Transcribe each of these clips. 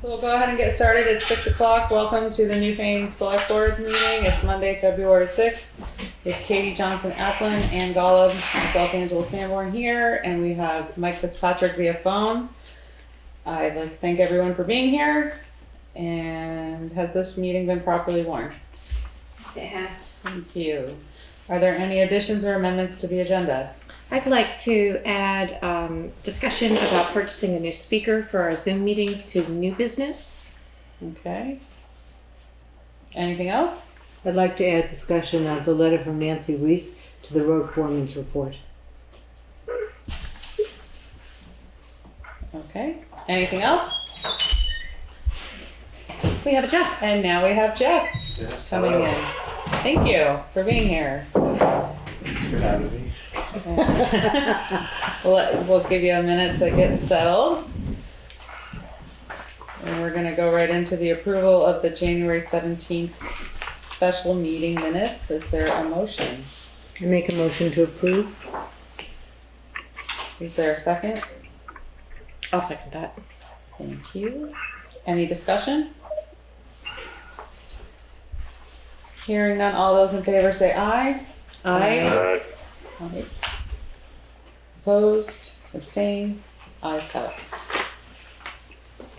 So we'll go ahead and get started. It's 6 o'clock. Welcome to the Newfane Selectboard meeting. It's Monday, February 6th. With Katie Johnson-Aplin and Golob, myself, Angela Sanborn here, and we have Mike Fitzpatrick via phone. I'd like to thank everyone for being here. And has this meeting been properly warned? Yes, it has. Thank you. Are there any additions or amendments to the agenda? I'd like to add discussion about purchasing a new speaker for our Zoom meetings to new business. Okay. Anything else? I'd like to add discussion of the letter from Nancy Reese to the road foreman's report. Okay. Anything else? We have a Jeff. And now we have Jeff coming in. Thank you for being here. Thanks for having me. We'll give you a minute to get settled. And we're going to go right into the approval of the January 17th special meeting minutes. Is there a motion? I make a motion to approve. Is there a second? I'll second that. Thank you. Any discussion? Hearing none, all those in favor say aye. Aye. Aye. Opposed? Abstained? Ayes have it.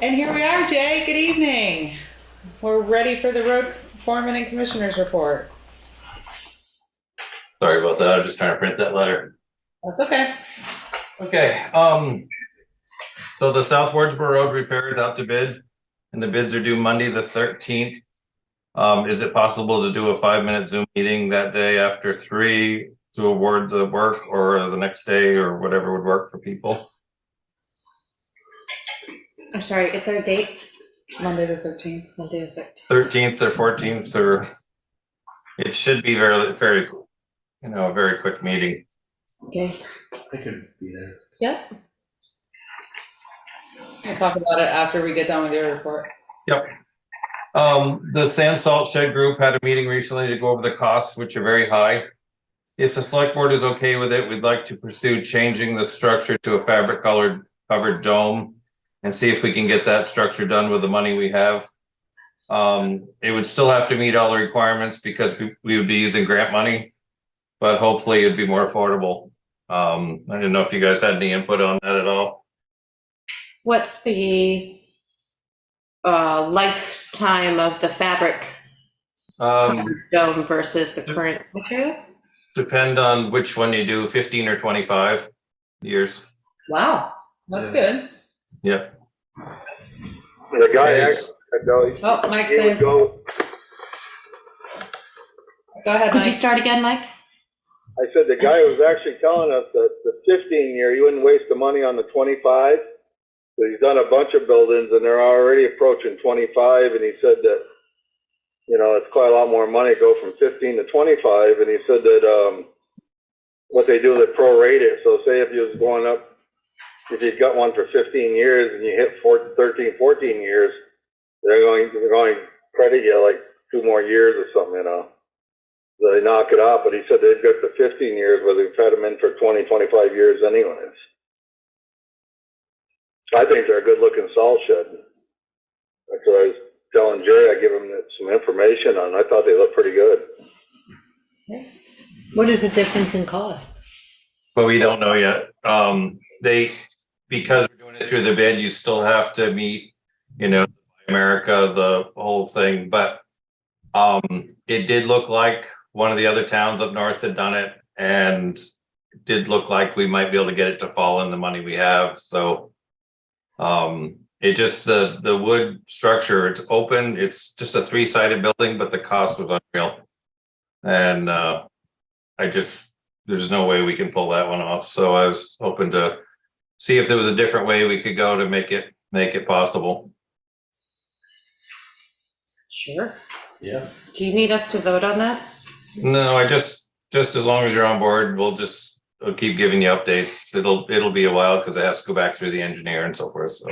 And here we are, Jay. Good evening. We're ready for the road foreman and commissioners report. Sorry about that. I was just trying to print that letter. That's okay. Okay. So the South Wardsboro Road repair is out to bid, and the bids are due Monday the 13th. Is it possible to do a 5-minute Zoom meeting that day after 3 to award the work, or the next day, or whatever would work for people? I'm sorry, is there a date? Monday the 13th. Monday the 13th. 13th or 14th, or it should be very, a very quick meeting. Okay. I could be there. Yep. We'll talk about it after we get done with your report. Yep. The sand salt shed group had a meeting recently to go over the costs, which are very high. If the select board is okay with it, we'd like to pursue changing the structure to a fabric covered dome and see if we can get that structure done with the money we have. It would still have to meet all the requirements because we would be using grant money, but hopefully it'd be more affordable. I didn't know if you guys had any input on that at all. What's the lifetime of the fabric dome versus the current material? Depend on which one you do, 15 or 25 years. Wow. That's good. Yep. The guy, Oh, Mike he would said, go ahead, Could you Mike. start again, Mike? I said the guy was actually telling us that the 15 year, he wouldn't waste the money on the 25. But he's done a bunch of buildings and they're already approaching 25. And he said that, it's quite a lot more money to go from 15 to 25. And he said that what they do, they prorate it. So say if you was going up, if you got one for 15 years and you hit 13, 14 years, they're going to credit you like 2 more years or something, So they knock it off. But he said they've got the 15 years where they've had them in for 20, 25 years anyways. I think they're a good looking salt shed. That's what I was telling Jerry. I give him some information on. I thought they looked pretty good. What is the difference in cost? But we don't know yet. Because we're doing it through the bid, you still have to meet, America, the whole thing. But it did look like one of the other towns up north had done it, and it did look like we might be able to get it to fall in the money we have. So it just the wood structure, it's open, it's just a 3-sided building, but the cost was unreal. And there's no way we can pull that one off. So I was hoping to see if there was a different way we could go to make it possible. Sure. Yeah. Do you need us to vote on that? No, I just as long as you're on board, we'll keep giving you updates. It'll be a while because I have to go back through the engineer and so forth. So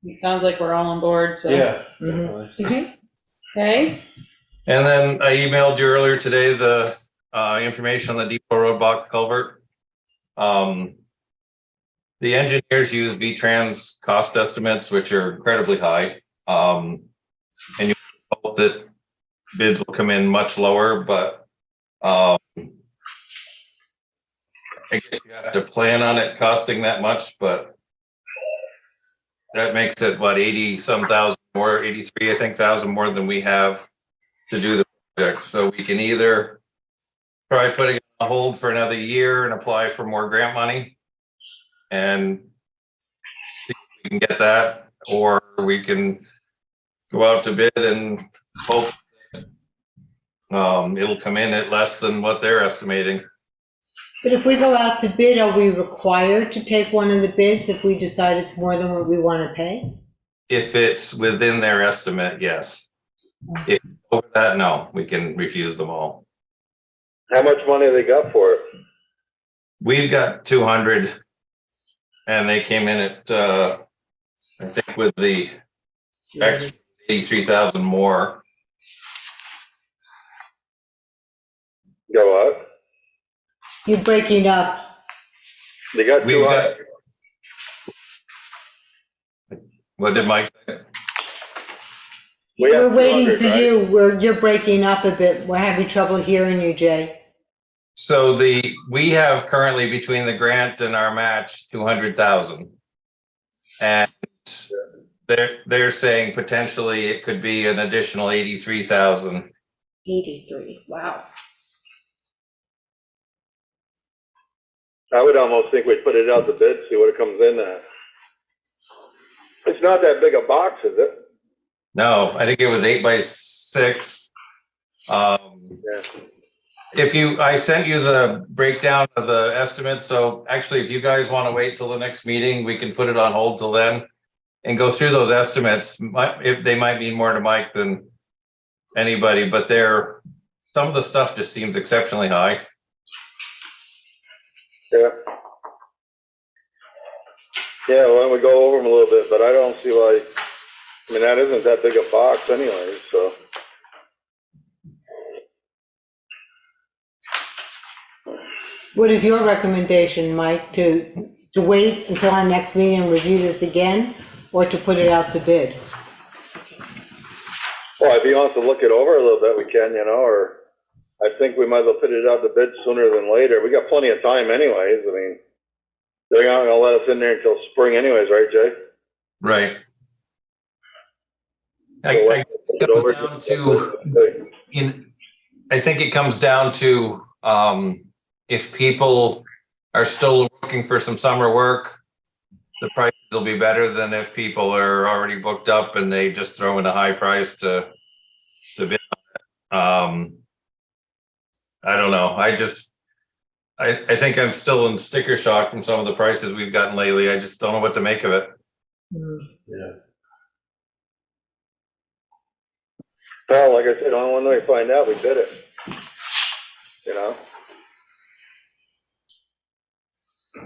It sounds like we're all on board. So. Yeah. Mhm. Okay. and then I emailed you earlier today the information on the Depot Road box culvert. The engineers use V-Trans cost estimates, which are incredibly high. And you hope that bids will come in much lower, but I guess you have to plan on it costing that much, but that makes it what, 80 some thousand more, 83 I think thousand more than we have to do the project. So we can either try putting it on hold for another year and apply for more grant money and see if we can get that, or we can go out to bid and hope it'll come in at less than what they're estimating. But if we go out to bid, are we required to take one of the bids if we decide it's more than what we want to pay? If it's within their estimate, yes. If over that, no, we can refuse them all. How much money they got for it? We've got 200 and they came in at, I think with the extra 83,000 more. Go what? You're breaking up. They got We've 200. What did Mike say? We have We're waiting 200, for right? you. You're breaking up a bit. We're having trouble hearing you, Jay. So we have currently between the grant and our match, 200,000. And they're saying potentially it could be an additional 83,000. 83, wow. I would almost think we'd put it out to bid, see what it comes in at. It's not that big a box, is it? No, I think it was 8 by 6. Yeah. I sent you the breakdown of the estimates. So actually, if you guys want to wait till the next meeting, we can put it on hold till then and go through those estimates. If they might mean more to Mike than anybody, but some of the stuff just seems exceptionally high. Yeah. Yeah, why don't we go over them a little bit, but I don't see why, I mean, that isn't that big a box anyway, so. What is your recommendation, Mike? To wait until our next meeting and review this again, or to put it out to bid? Well, if he wants to look it over a little bit, we can, or I think we might as well put it out to bid sooner than later. We got plenty of time anyways. I mean, they're not gonna let us in there until spring anyways, right, Jay? Right. I think it comes down to if people are still looking for some summer work, the prices will be better than if people are already booked up and they just throw in a high price to bid on it. I don't know. I think I'm still in sticker shock from some of the prices we've gotten lately. I just don't know what to make of it. Yeah. Well, like I said, when we find out, we bid it.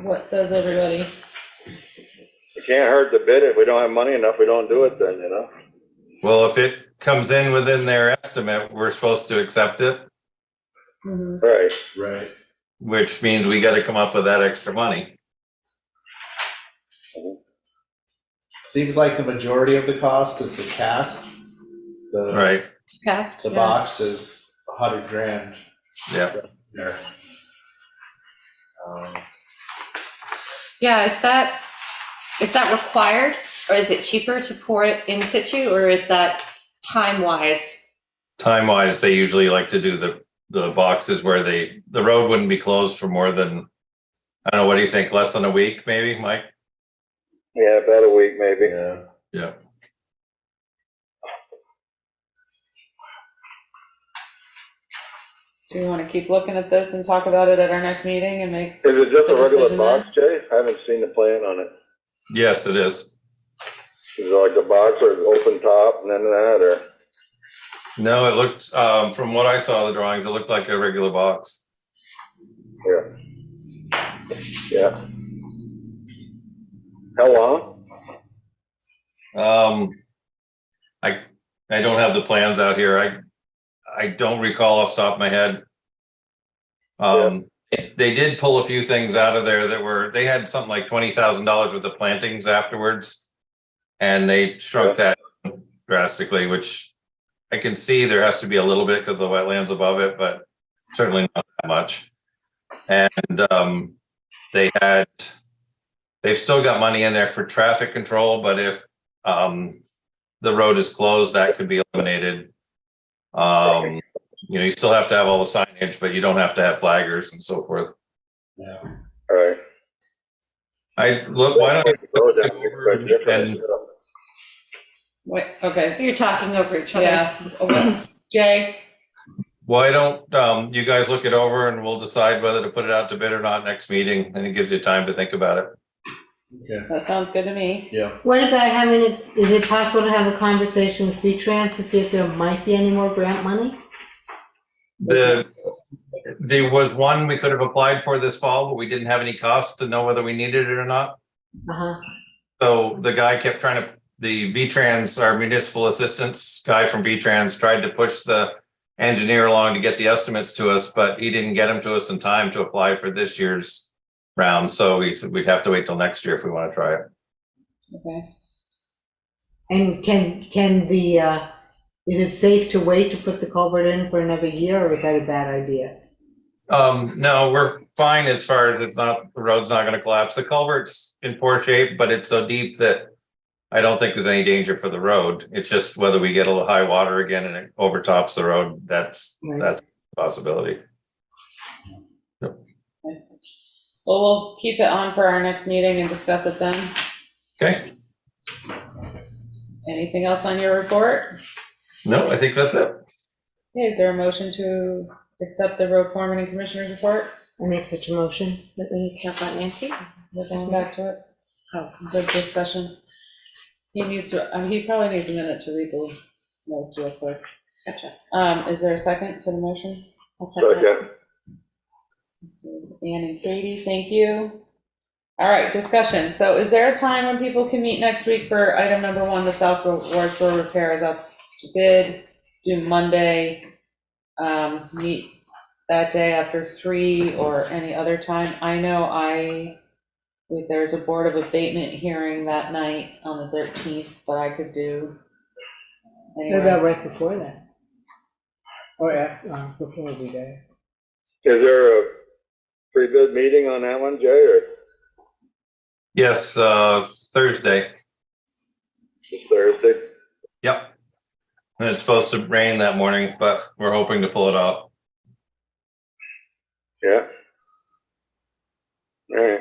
What says everybody? It can't hurt to bid it. If we don't have money enough, we don't do it then, Well, if it comes in within their estimate, we're supposed to accept it, Mhm. Right. which means we got to come up with that extra money. Seems like the majority of the cost is the cast. Right. Passed? The box is $100,000 Yeah. there. Yeah, is that required, or is it cheaper to pour it in situ, or is that time-wise? Time wise, they usually like to do the boxes where the road wouldn't be closed for more than, I don't know, what do you think? Less than a week, maybe, Mike? Yeah, about a week maybe. Yeah. Yeah. Do you want to keep looking at this and talk about it at our next meeting and make? Is it just the a regular decision box, Jay? I haven't seen the plan on it. Yes, it is. Is it like the box or open top and then that, or? No, it looked, from what I saw the drawings, it looked like a regular box. Yeah. How long? I don't have the plans out here. I don't recall off the top of my head. They did pull a few things out of there that were, they had something like $20,000 worth of plantings afterwards. And they shrunk that drastically, which I can see there has to be a little bit because the wetlands above it, but certainly not that much. And they've still got money in there for traffic control, but if the road is closed, that could be eliminated. You know, you still have to have all the signage, but you don't have to have flaggers and so forth. Yeah. All right. Why don't you and Wait, okay, You're talking over each other. yeah, okay. Jay, why don't you guys look it over and we'll decide whether to put it out to bid or not next meeting, and it gives you time to think about it. Okay. that sounds good to me. Yeah. What about is it possible to have a conversation with V-Trans to see if there might be any more grant money? There was one we could have applied for this fall, but we didn't have any costs to know whether we needed it or not. Uh-huh. So the guy kept the V-Trans, our municipal assistance guy from V-Trans, tried to push the engineer along to get the estimates to us, but he didn't get them to us in time to apply for this year's round. So we said we'd have to wait till next year if we want to try it. Okay. And is it safe to wait to put the culvert in for another year, or is that a bad idea? No, we're fine as far as the road's not going to collapse. The culvert's in poor shape, but it's so deep that I don't think there's any danger for the road. It's just whether we get a little high water again and it overtops the road, that's a possibility. Yep. Well, we'll keep it on for our next meeting and discuss it then. Okay. Anything else on your report? No, I think that's it. Okay, is there a motion to accept the road foreman and commissioner's report? I make such a motion. Let me talk about Nancy. We'll come back to it. Oh, Good discussion. He probably needs a minute to read the notes real quick. gotcha. Is there a second to the motion? I'll second that. Second. Ann and Katie, thank you. All right, discussion. So is there a time when people can meet next week for item number 1, the South Wardsboro repair is up to bid, do Monday, meet that day after 3 or any other time? I know there's a Board of Abatement hearing that night on the 13th, but I could do What anyway. about right before that? Or before every day? Is there a pre-bid meeting on that one, Jay, or Yes, Thursday. just Thursday? Yep. And it's supposed to rain that morning, but we're hoping to pull it off. Yeah. All right.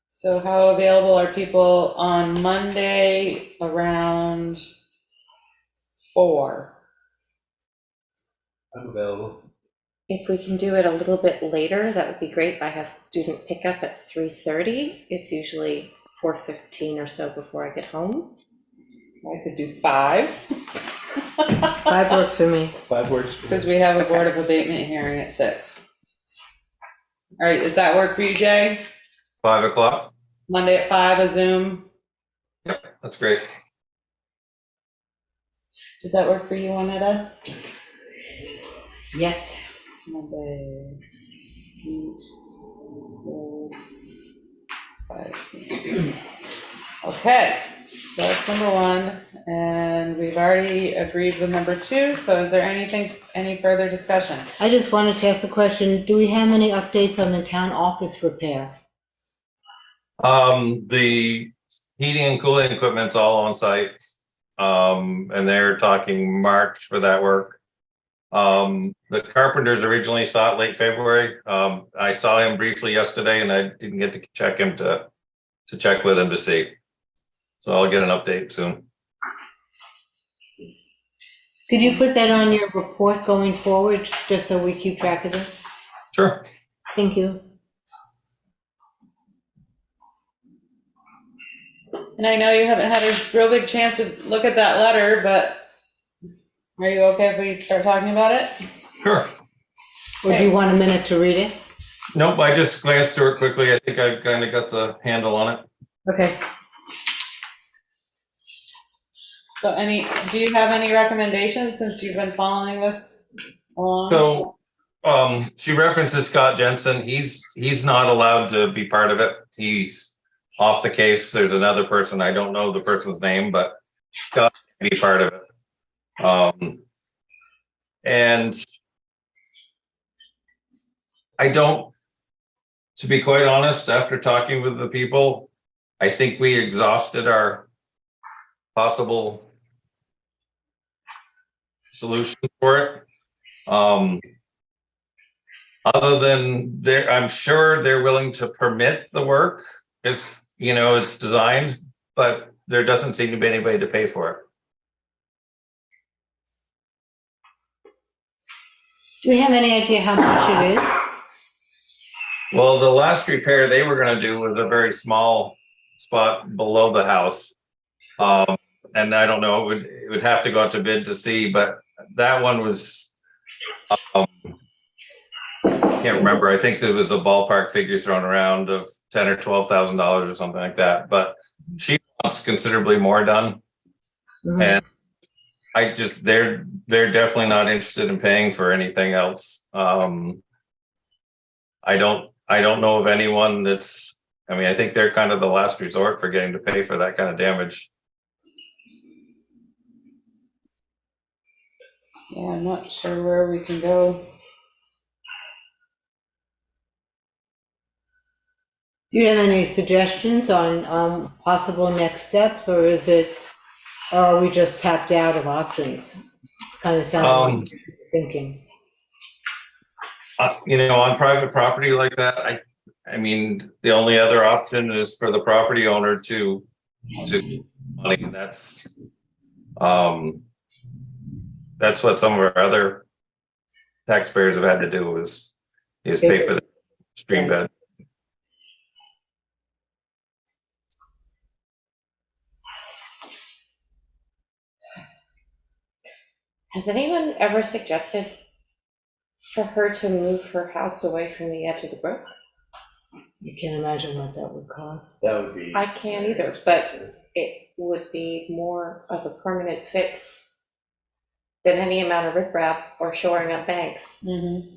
So how available are people on Monday around 4? I'm available. If we can do it a little bit later, that would be great. I have student pickup at 3:30. It's usually 4:15 or so before I get home. I could do 5. 5 works for me. 5 works for Because me. we have a Board of Abatement hearing at 6. All right, does that work for you, Jay? 5 o'clock. Monday at 5, a Zoom? Yep, that's great. Does that work for you, Juanetta? Yes. Monday, 8, 4, 5. Okay, so that's number 1, and we've already agreed with number 2, so is there any further discussion? I just wanted to ask a question. Do we have any updates on the town office repair? The heating and cooling equipment's all on site. And they're talking March for that work. The carpenters originally thought late February. I saw him briefly yesterday and I didn't get to check him to check with him to see. So I'll get an update soon. Could you put that on your report going forward, just so we keep track of it? Sure. Thank you. And I know you haven't had a real big chance to look at that letter, but are you okay if we start talking about it? Sure. Or do you want a minute to read it? Nope, I just glanced through it quickly. I think I've kind of got the handle on it. Okay. So do you have any recommendations since you've been following this along? So She references Scott Jensen. He's not allowed to be part of it. He's off the case. There's another person. I don't know the person's name, but Scott can be part of it. And I don't, to be quite honest, after talking with the people, I think we exhausted our possible solution for it. Other than I'm sure they're willing to permit the work if, you know, it's designed, but there doesn't seem to be anybody to pay for it. Do we have any idea how much it is? Well, the last repair they were gonna do was a very small spot below the house. And I don't know, it would have to go out to bid to see, but that one was, can't remember. I think there was a ballpark figure thrown around of $10,000 or $12,000 or something like that, but she wants considerably more done. Mhm. And I just, they're definitely not interested in paying for anything else. I don't know of anyone that's, I mean, I think they're kind of the last resort for getting to pay for that kind of damage. Yeah, I'm not sure where we can go. Do you have any suggestions on possible next steps, or are we just tapped out of options? It's kind of sounding like you're thinking. You know, on private property like that, I mean, the only other option is for the property owner to money. And that's what some of our other taxpayers have had to do is pay for the stream bed. Has anyone ever suggested for her to move her house away from the edge of the brook? You can't imagine what that would cost. That would be. I can't either, but it would be more of a permanent fix than any amount of riprap or shoring up banks. Mm-hmm.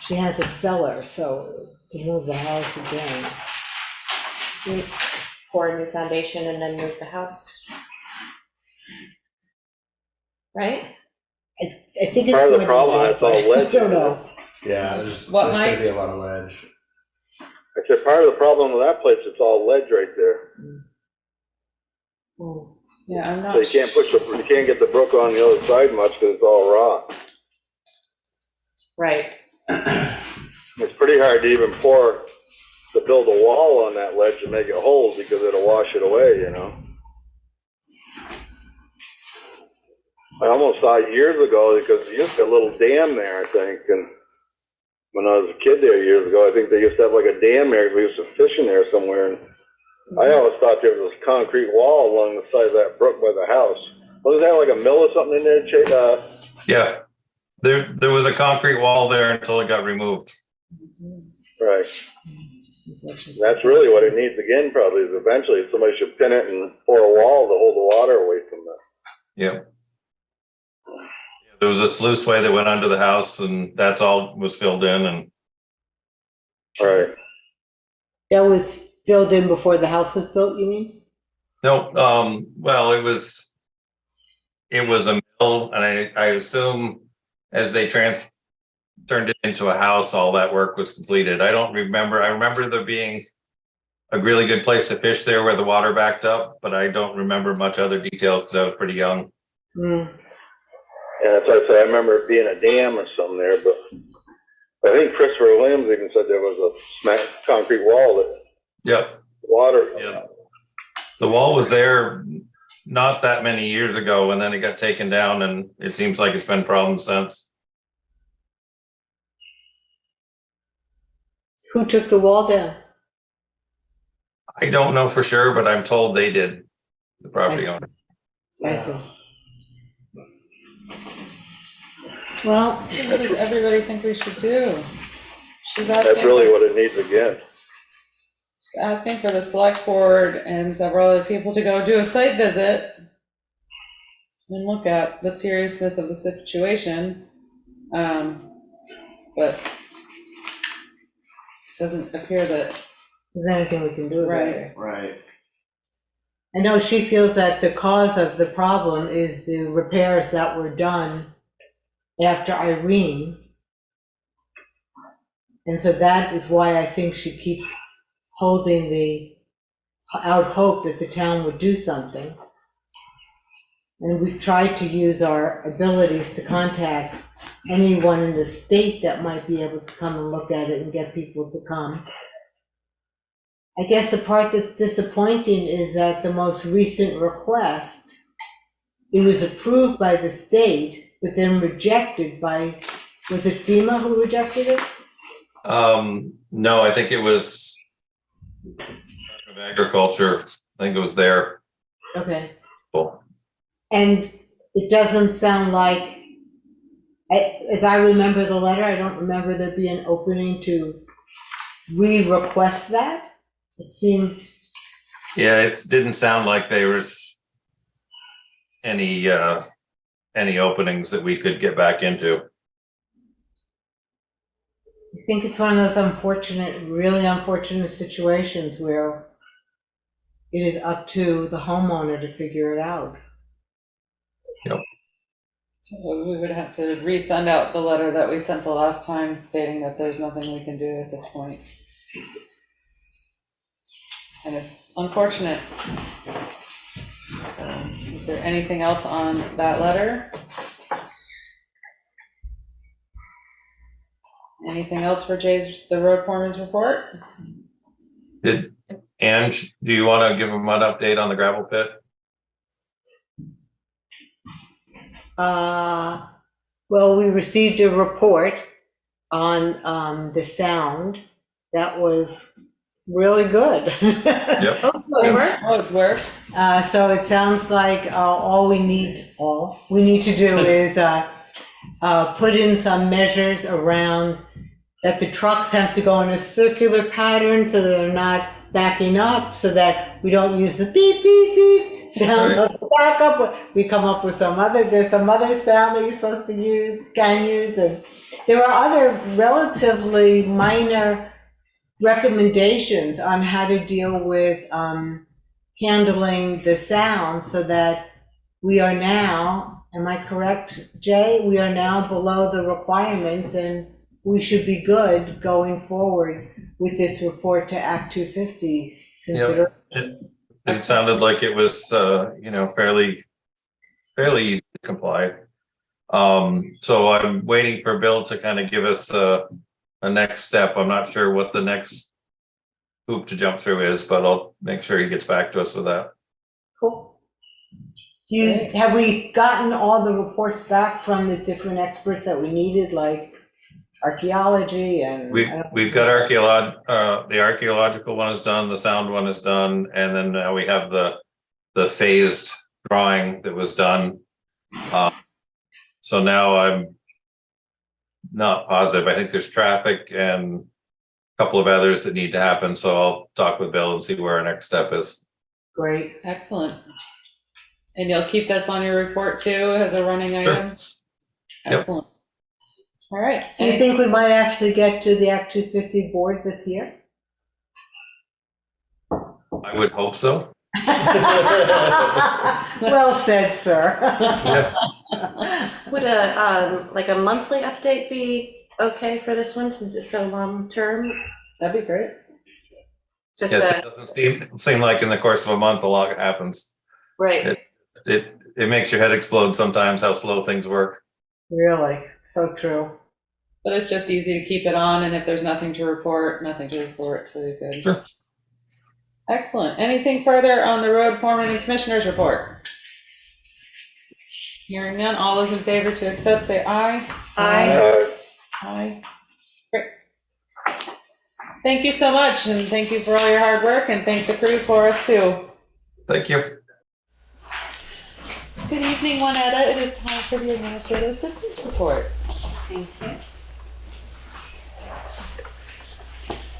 She has a cellar, so to move the house again. Pour a new foundation and then move the house. Right? I think it's Part of the going to be problem, that, it's all but ledge. I don't know. Yeah, there's What, gonna Mike? be a lot of ledge. I said, part of the problem with that place, it's all ledge right there. Mm. Yeah, I'm So not. you can't get the brook on the other side much because it's all rock. Right. It's pretty hard to even to build a wall on that ledge and make it hold because it'll wash it away, you know? I almost saw it years ago because you used to have a little dam there, I think, and when I was a kid there years ago, I think they used to have like a dam there. We used to fish in there somewhere, and I always thought there was this concrete wall along the side of that brook by the house. Wasn't that like a mill or something in there, Yeah, there was a concrete wall there until it got removed. Right. That's really what it needs again, probably, is eventually somebody should pin it and pour a wall to hold the water away from it. Yeah. There was a sluice way that went under the house, and that's all was filled in. And Right. That was filled in before the house was built, you mean? no, well, it was a mill, and I assume as they turned it into a house, all that work was completed. I don't remember. I remember there being a really good place to fish there where the water backed up, but I don't remember much other details because I was pretty young. Mm. Yeah, that's what I say. I remember it being a dam or something there, but I think Christopher Williams even said there was a concrete wall that water. Yeah. The wall was there not that many years ago, and then it got taken down, and it seems like it's been a problem since. Who took the wall down? I don't know for sure, but I'm told they did, the property owner. I see. Well, So what does everybody think we should do? She's That's asking, really what it needs again. asking for the select board and several other people to go do a site visit and look at the seriousness of the situation. But it doesn't appear that, There's anything we can do about Right. it. Right. I know she feels that the cause of the problem is the repairs that were done after Irene. And so that is why I think she keeps holding out hope that the town would do something. And we've tried to use our abilities to contact anyone in the state that might be able to come and look at it and get people to come. I guess the part that's disappointing is that the most recent request, it was approved by the state, but then rejected by, was it FEMA who rejected it? No, I think it was Department of Agriculture. I think it was there. Okay. Cool. And it doesn't sound like, as I remember the letter, I don't remember there being an opening to re-request that. It seemed, Yeah, it didn't sound like there was any openings that we could get back into. I think it's one of those unfortunate, really unfortunate situations where it is up to the homeowner to figure it out. so we would have to resend out the letter that we sent the last time stating that there's nothing we can do at this point. And it's unfortunate. So, is there anything else on that letter? Anything else for the road foreman's report? And do you want to give them an update on the gravel pit? Well, we received a report on the sound that was really good. Yep. Oh, so it worked? Oh, it's worked. So it sounds like all we need to do is put in some measures around that the trucks have to go in a circular pattern so they're not backing up, so that we don't use the beep, beep, beep sound of the backup. We come up with there's some other sound that you're supposed to can use, and there are other relatively minor recommendations on how to deal with handling the sound, so that we are now, am I correct, Jay? We are now below the requirements, and we should be good going forward with this report to Act 250. Consider. It sounded like it was, fairly easy to comply. So I'm waiting for Bill to kind of give us a next step. I'm not sure what the next hoop to jump through is, but I'll make sure he gets back to us with that. Cool. Have we gotten all the reports back from the different experts that we needed, like archaeology and? We've got the archaeological one is done, the sound one is done, and then now we have the phased drawing that was done. So now I'm not positive. I think there's traffic and a couple of others that need to happen. So I'll talk with Bill and see where our next step is. Great. Excellent. And you'll keep this on your report too as a running item? Yep. Excellent. All right. Do you think we might actually get to the Act 250 board this year? I would hope so. Well said, sir. Would a monthly update be okay for this one, since it's so long term? That'd be great. Just Yes, it doesn't seem like in the course of a month a lot happens. right. It makes your head explode sometimes how slow things work. Really, so true. But it's just easy to keep it on, and if there's nothing to report, so you're good. Sure. Excellent. Anything further on the road foreman and commissioners report? Hearing none, all those in favor to accept, say aye. Aye. Aye. Great. Thank you so much, and thank you for all your hard work, and thank the crew for us too. Thank you. Good evening, Juanetta. It is time for the administrative assistant report. Thank you.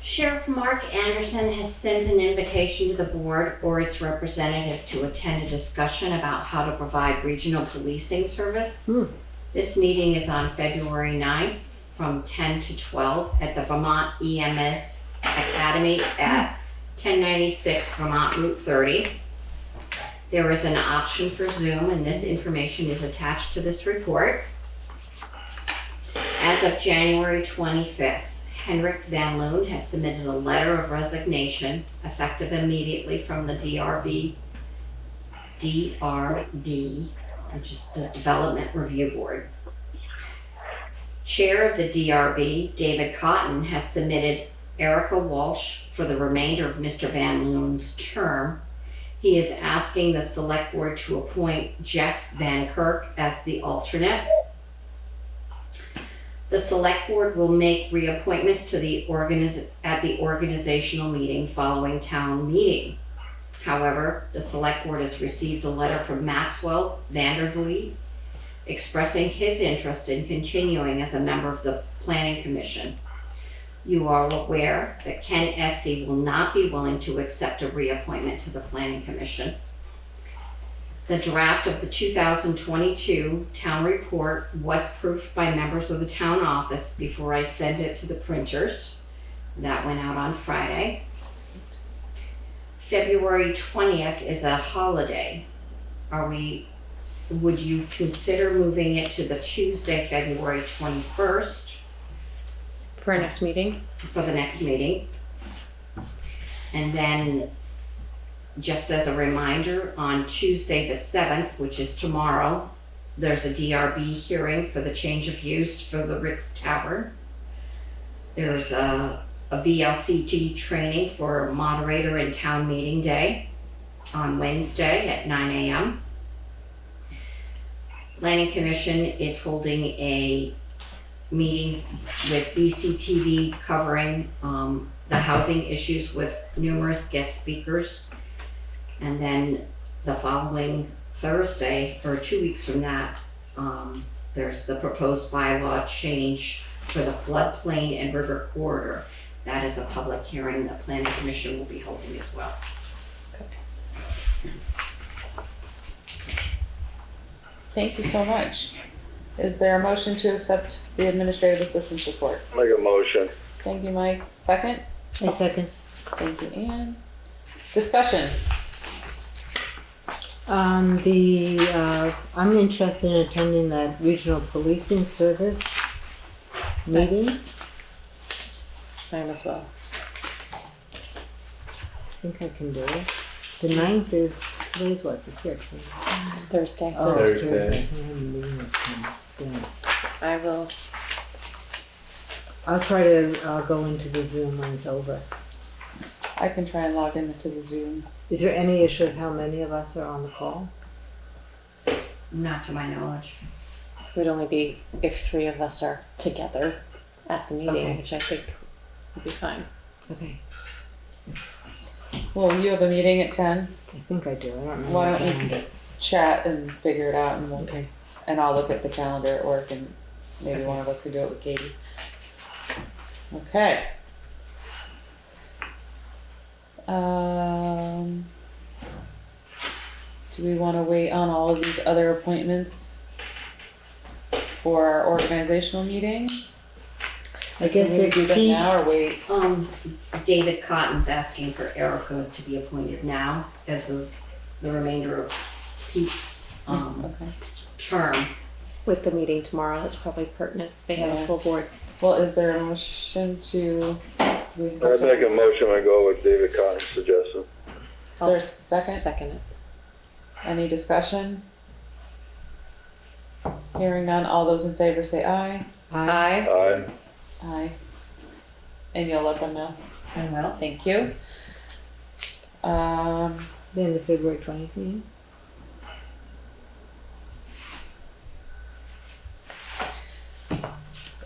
Sheriff Mark Anderson has sent an invitation to the board or its representative to attend a discussion about how to provide regional policing service. This meeting is on February 9th from 10 to 12 at the Vermont EMS Academy at 1096 Vermont Route 30. There is an option for Zoom, and this information is attached to this report. As of January 25th, Henrik Van Loon has submitted a letter of resignation effective immediately from the DRB, which is the Development Review Board. Chair of the DRB, David Cotton, has submitted Erica Walsh for the remainder of Mr. Van Loon's term. He is asking the Select Board to appoint Jeff Van Kirk as the alternate. The Select Board will make reappointments to the at the organizational meeting following town meeting. However, the Select Board has received a letter from Maxwell Vandervliet expressing his interest in continuing as a member of the Planning Commission. You are aware that Ken Esty will not be willing to accept a reappointment to the Planning Commission. The draft of the 2022 town report was proofed by members of the town office before I sent it to the printers. That went out on Friday. February 20th is a holiday. Would you consider moving it to the Tuesday, February 21st? For our next meeting? For the next meeting. And then, just as a reminder, on Tuesday the 7th, which is tomorrow, there's a DRB hearing for the change of use for the Rick's Tavern. There's a VLCT training for moderator and town meeting day on Wednesday at 9 a.m. Planning Commission is holding a meeting with BCTV covering the housing issues with numerous guest speakers. And then the following Thursday, or 2 weeks from that, there's the proposed bylaw change for the floodplain and river corridor. That is a public hearing the Planning Commission will be holding as well. Thank you so much. Is there a motion to accept the administrative assistance report? Make a motion. Thank you, Mike. Second? A second. Thank you, Ann. Discussion. I'm interested in attending that regional policing service meeting. I am as well. I think I can do it. The 9th is, today's what, the 6th? It's Thursday. Oh, Thursday. I think I have a meeting at 10. Damn. I will. I'll try to go into the Zoom when it's over. I can try and log into the Zoom. Is there any issue of how many of us are on the call? Not to my knowledge. It would only be if 3 of us are together at the meeting, Okay. which I think would be fine. Okay, Well, you have a meeting at 10. I think I do. I don't remember. Why the don't we calendar. chat and figure it out, and Okay. and I'll look at the calendar at work, and maybe one of us could do it with Katie. Okay. Do we want to wait on all of these other appointments for our organizational meeting? I guess Can we if do them Pete, now or wait? David Cotton's asking for Erica to be appointed now as the remainder of Pete's Okay. term. With the meeting tomorrow, it's probably pertinent. They have Yeah. a full board. Well, is there a motion to? I'd make a motion to go with David Cotton's suggestion. Is there a second? Second it. Any discussion? Hearing none, all those in favor say aye. Aye. Aye. Aye. And you'll let them know? I will. Thank you. then the February 20th meeting?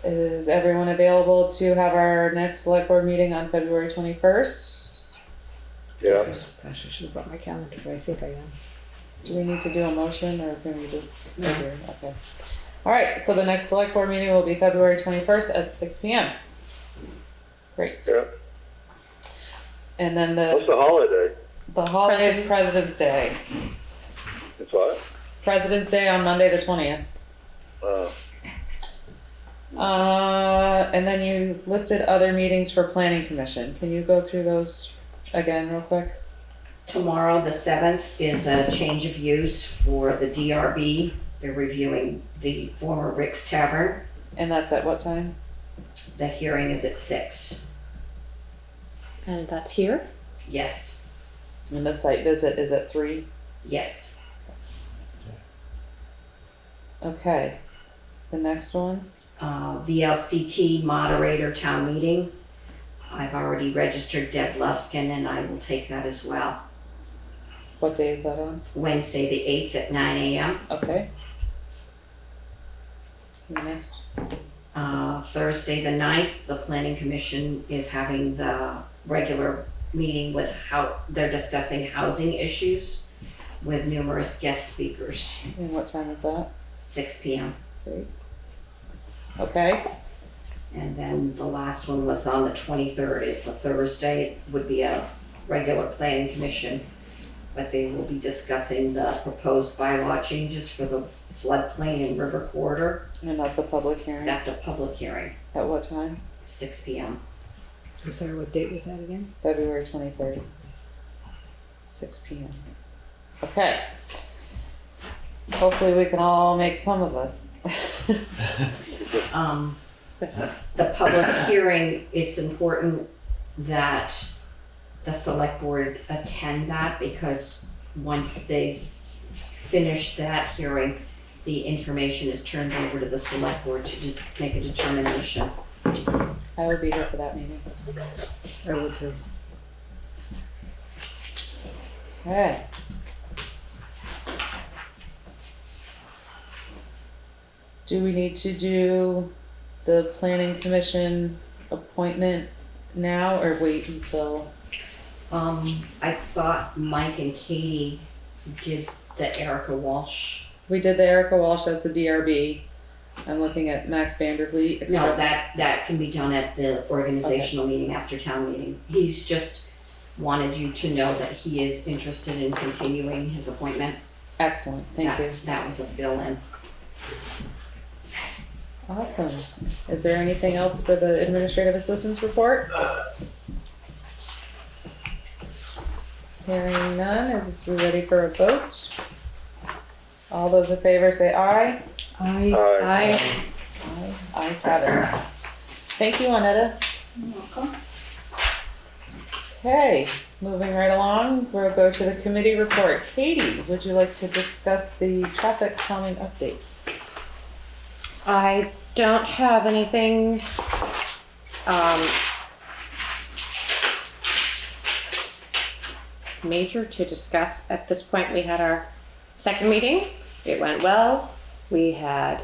Is everyone available to have our next select board meeting on February 21st? Yeah. Gosh, I should have brought my calendar, but I think I am. Do we need to do a motion or can we just figure? Okay. All right, so the next select board meeting will be February 21st at 6 p.m. Great. Yeah. And then What's the holiday? the holiday is President's Day. It's what? President's Day on Monday the 20th. And then you listed other meetings for planning commission. Can you go through those again real quick? Tomorrow, the 7th, is a change of use for the DRB. They're reviewing the former Rick's Tavern. And that's at what time? The hearing is at 6. And that's here? Yes, And the site visit is at 3. yes. Okay. The next one? VLCT moderator town meeting. I've already registered Deb Luskin, and I will take that as well. What day is that on? Wednesday, the 8th at 9 a.m. Okay. The next? Thursday, the 9th, the planning commission is having the regular meeting with how they're discussing housing issues with numerous guest speakers. And what time is that? 6 p.m. Great. Okay. And then the last one was on the 23rd. It's a Thursday. It would be a regular planning commission, but they will be discussing the proposed bylaw changes for the floodplain and river corridor. And that's a public hearing? That's a public hearing, At what time? 6 p.m. I'm sorry, what date was that again? February 23rd. 6 p.m. Okay. Hopefully we can all make some of us. The public hearing, it's important that the select board attend that, because once they finish that hearing, the information is turned over to the select board to make a determination. I will be here for that meeting. I would too. Okay. Do we need to do the planning commission appointment now or wait until? I thought Mike and Katie did the Erica Walsh. We did the Erica Walsh as the DRB. I'm looking at Max Vandervliet. No, that can be done at the organizational meeting after town meeting. He's just wanted you to know that he is interested in continuing his appointment. Excellent, thank you. That was a fill-in. Awesome. Is there anything else for the administrative assistance report? Hearing none, is we ready for a vote? All those in favor say aye. Aye. Aye. Aye. Ayes have it. Thank you, Anetta. You're welcome. Okay, moving right along, we'll go to the committee report. Katie, would you like to discuss the traffic calming update? I don't have anything major to discuss at this point. We had our second meeting. It went well. We had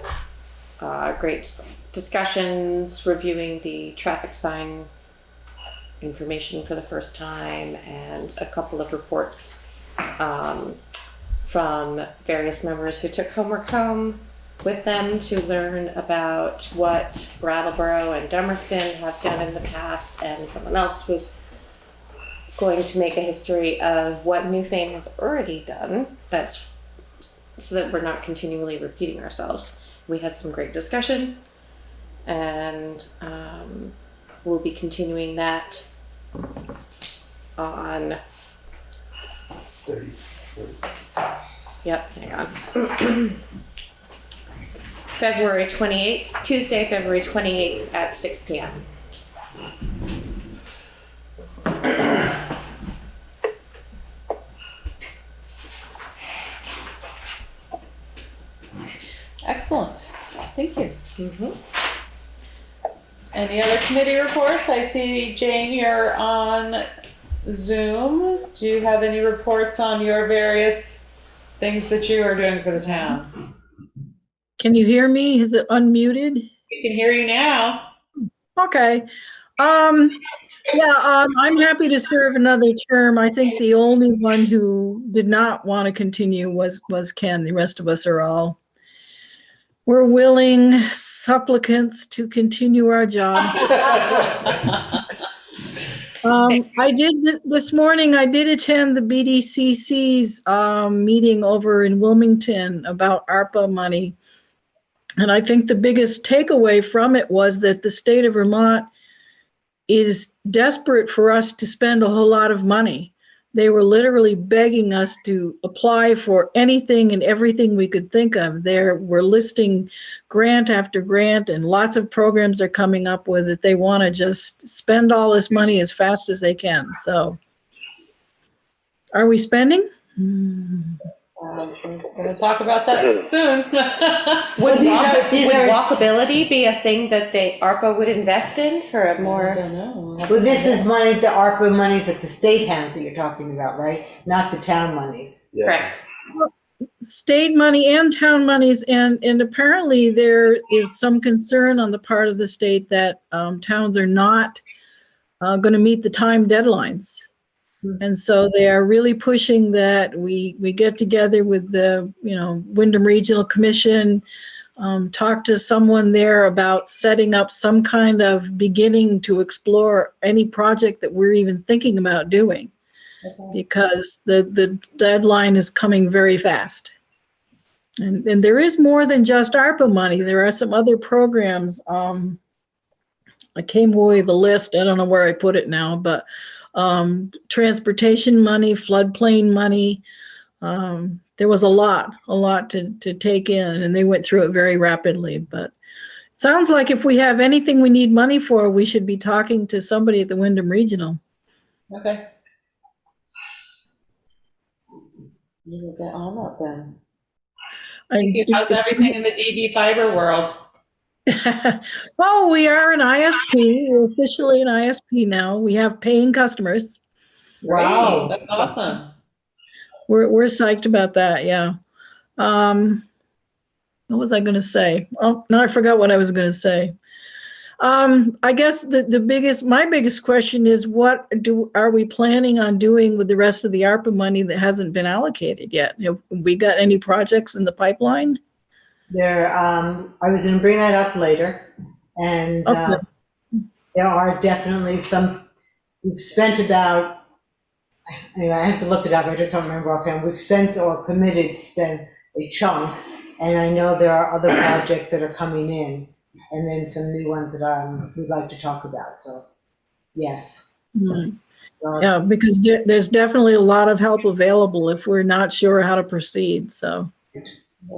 great discussions reviewing the traffic sign information for the first time, and a couple of reports from various members who took homework home with them to learn about what Brattleboro and Dummerston have done in the past, and someone else was going to make a history of what Newfane has already done. That's so that we're not continually repeating ourselves. We had some great discussion, and we'll be continuing that on. Yep, hang on. February 28th, Tuesday, February 28th at 6 p.m. Excellent, thank you. Any other committee reports? I see Jane, you're on Zoom. Do you have any reports on your various things that you are doing for the town? Can you hear me? Is it unmuted? We can hear you now. Okay. I'm happy to serve another term. I think the only one who did not want to continue was Ken. The rest of us are all, we're willing supplicants to continue our job. I did this morning, I did attend the BDCC's meeting over in Wilmington about ARPA money. And I think the biggest takeaway from it was that the state of Vermont is desperate for us to spend a whole lot of money. They were literally begging us to apply for anything and everything we could think of. We're listing grant after grant, and lots of programs are coming up with it. They want to just spend all this money as fast as they can. So, are we spending? We're going to talk about that soon. Would these are- walkability be a thing that ARPA would invest in for a I more? don't know. Well, this is money, the ARPA monies that the state hands that you're talking about, right? Not the town monies. Yeah. Correct. State money and town monies, and apparently there is some concern on the part of the state that towns are not going to meet the time deadlines. And so they are really pushing that we get together with the, Wyndham Regional Commission, talk to someone there about setting up some kind of beginning to explore any project that we're even thinking about doing, because the deadline is coming very fast. And there is more than just ARPA money. There are some other programs. I came away with the list. I don't know where I put it now, but transportation money, floodplain money. There was a lot to take in, and they went through it very rapidly. But it sounds like if we have anything we need money for, we should be talking to somebody at the Wyndham Regional. Okay. We will get on that then. How's everything in the DB fiber world? Well, we are an ISP. We're officially an ISP now. We have paying customers. Wow. That's awesome. We're psyched about that. Yeah. What was I going to say? Oh, no, I forgot what I was going to say. I guess my biggest question is, what are we planning on doing with the rest of the ARPA money that hasn't been allocated yet? Have we got any projects in the pipeline? I was going to bring that up later, and Okay. there are definitely some. We've spent about. Anyway, I have to look it up. I just don't remember offhand. We've spent or committed to spend a chunk, and I know there are other projects that are coming in, and then some new ones that we'd like to talk about. So, yes. Mm-hmm. Yeah, because there's definitely a lot of help available if we're not sure how to proceed. So. That's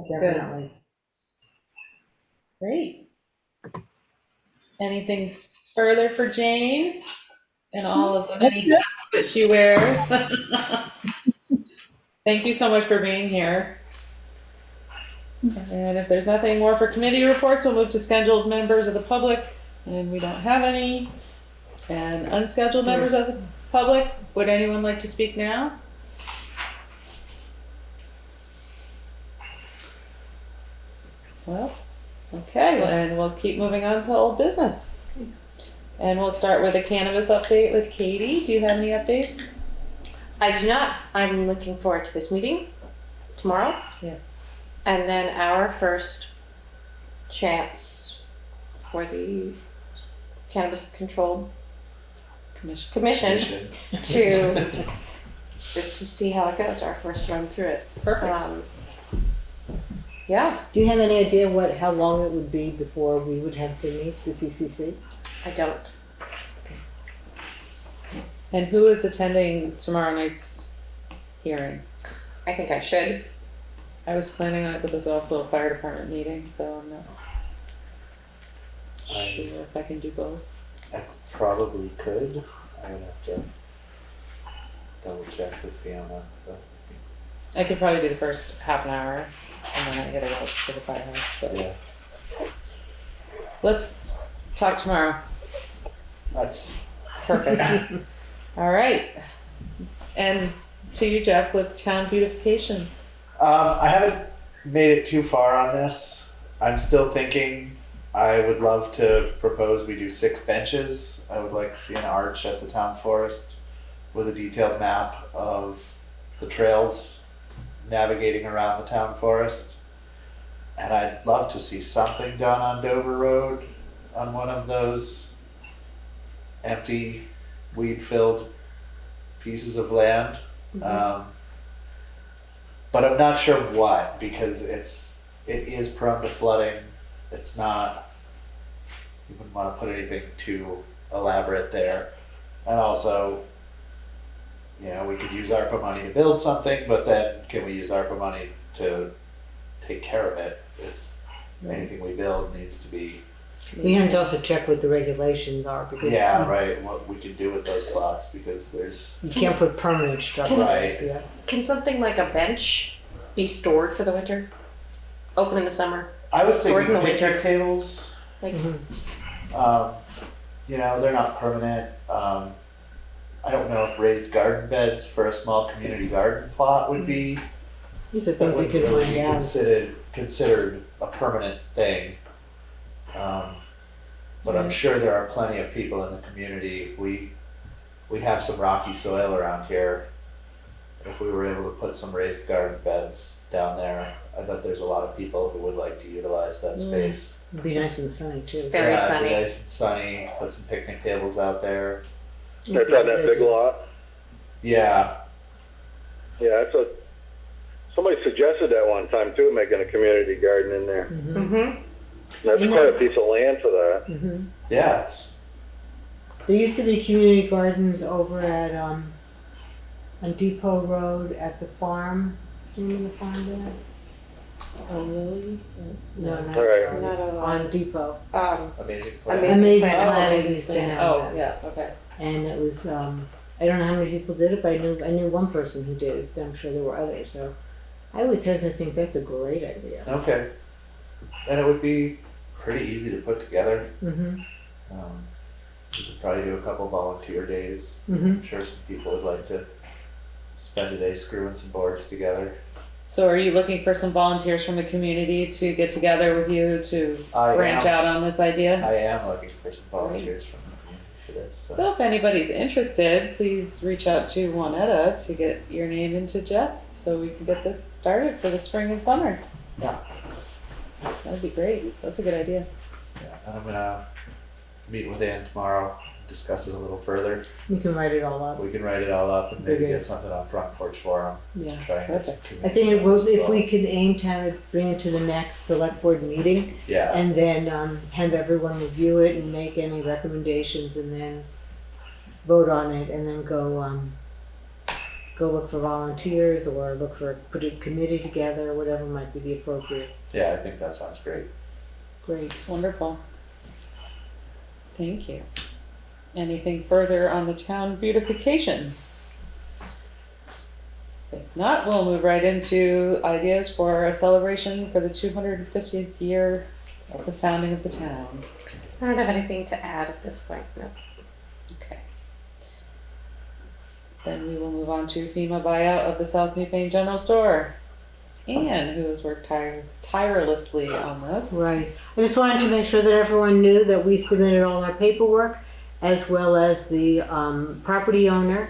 Definitely. good. Great. Anything further for Jane and all of the many hats that she wears? Thank you so much for being here. And if there's nothing more for committee reports, we'll move to scheduled members of the public, and we don't have any. And unscheduled members of the public, would anyone like to speak now? Well, okay, and we'll keep moving on to old business. And we'll start with a cannabis update with Katie. Do you have any updates? I do not. I'm looking forward to this meeting tomorrow. Yes. And then our first chance for the Cannabis Control Commission to see how it goes, our first run through it. Perfect. Yeah. Do you have any idea how long it would be before we would have to meet the CCC? I don't. And who is attending tomorrow night's hearing? I think I should. I was planning on it, but there's also a fire department meeting, so I'm not sure if I can do both. I probably could. I would have to double check with Fiona. But I could probably do the first half an hour, and then I gotta go to the firehouse. So yeah, let's talk tomorrow. that's Perfect. All right. And to you, Jeff, with town beautification. I haven't made it too far on this. I'm still thinking I would love to propose we do 6 benches. I would like to see an arch at the town forest with a detailed map of the trails navigating around the town forest. And I'd love to see something done on Dover Road on one of those empty, weed-filled pieces of land. But I'm not sure what, because it is prone to flooding. it's not, you wouldn't want to put anything too elaborate there. And also, you know, we could use ARPA money to build something, but then can we use ARPA money to take care of it? It's, anything we build needs to be, We have to also check what the regulations are because yeah, right, what we can do with those plots, because there's, you can't put permanent structures. Right. Yeah. Can something like a bench be stored for the winter? Open in the summer? I was Stored thinking in the winter. picnic tables. Like, You know, they're not permanent. I don't know if raised garden beds for a small community garden plot would be, These are that things we would could really find be out. considered a permanent thing. But I'm sure there are plenty of people in the community. We have some rocky soil around here. If we were able to put some raised garden beds down there, I bet there's a lot of people who would like to utilize that space. It'd be nice and sunny too. It's very Yeah, it'd be sunny. nice and sunny, put some picnic tables out there. That's on that big lot. Yeah, Yeah, that's what, somebody suggested that one time too, making a community garden in there. Mm-hmm. That's quite a piece of land for that. Mm-hmm. yeah, it's, There used to be community gardens over at on Depot Road at the farm. What's the name of the farm there? Oh, really? No, not Right. Not on Depot. amazing place. Amazing Plan. Plan Amazing used to Plan. have Oh, that. yeah, okay. And it was I don't know how many people did it, but I knew one person who did it. I'm sure there were others. So I would tend to think that's a great idea. Okay. And it would be pretty easy to put together. Mm-hmm. We could probably do a couple volunteer days. Mm-hmm. I'm sure some people would like to spend a day screwing some boards together. So are you looking for some volunteers from the community to get together with you to I branch am. out on this idea? I am looking for some volunteers from the community for this. So. So if anybody's interested, please reach out to Juanetta to get your name into Jeff so we can get this started for the spring and summer. Yeah. That'd be great. That's a good idea. Yeah, and I'm gonna meet with Ann tomorrow, discuss it a little further. We can write it all up. We can write it all up and maybe Okay. get something on Front Porch Forum. Yeah. Try and get some Perfect. I think it will, community if we involved. could aim to have it, bring it to the next select board meeting Yeah. and then have everyone review it and make any recommendations and then vote on it and then go look for volunteers or put a committee together, whatever might be the appropriate. Yeah, I think that sounds great. Great. Wonderful. Thank you. Anything further on the town beautification? If not, we'll move right into ideas for a celebration for the 250th year of the founding of the town. I don't have anything to add at this point, no. Okay. Then we will move on to FEMA buyout of the South Newfane General Store. Anne, who has worked tirelessly on this. Right. I just wanted to make sure that everyone knew that we submitted all our paperwork as well as the property owner.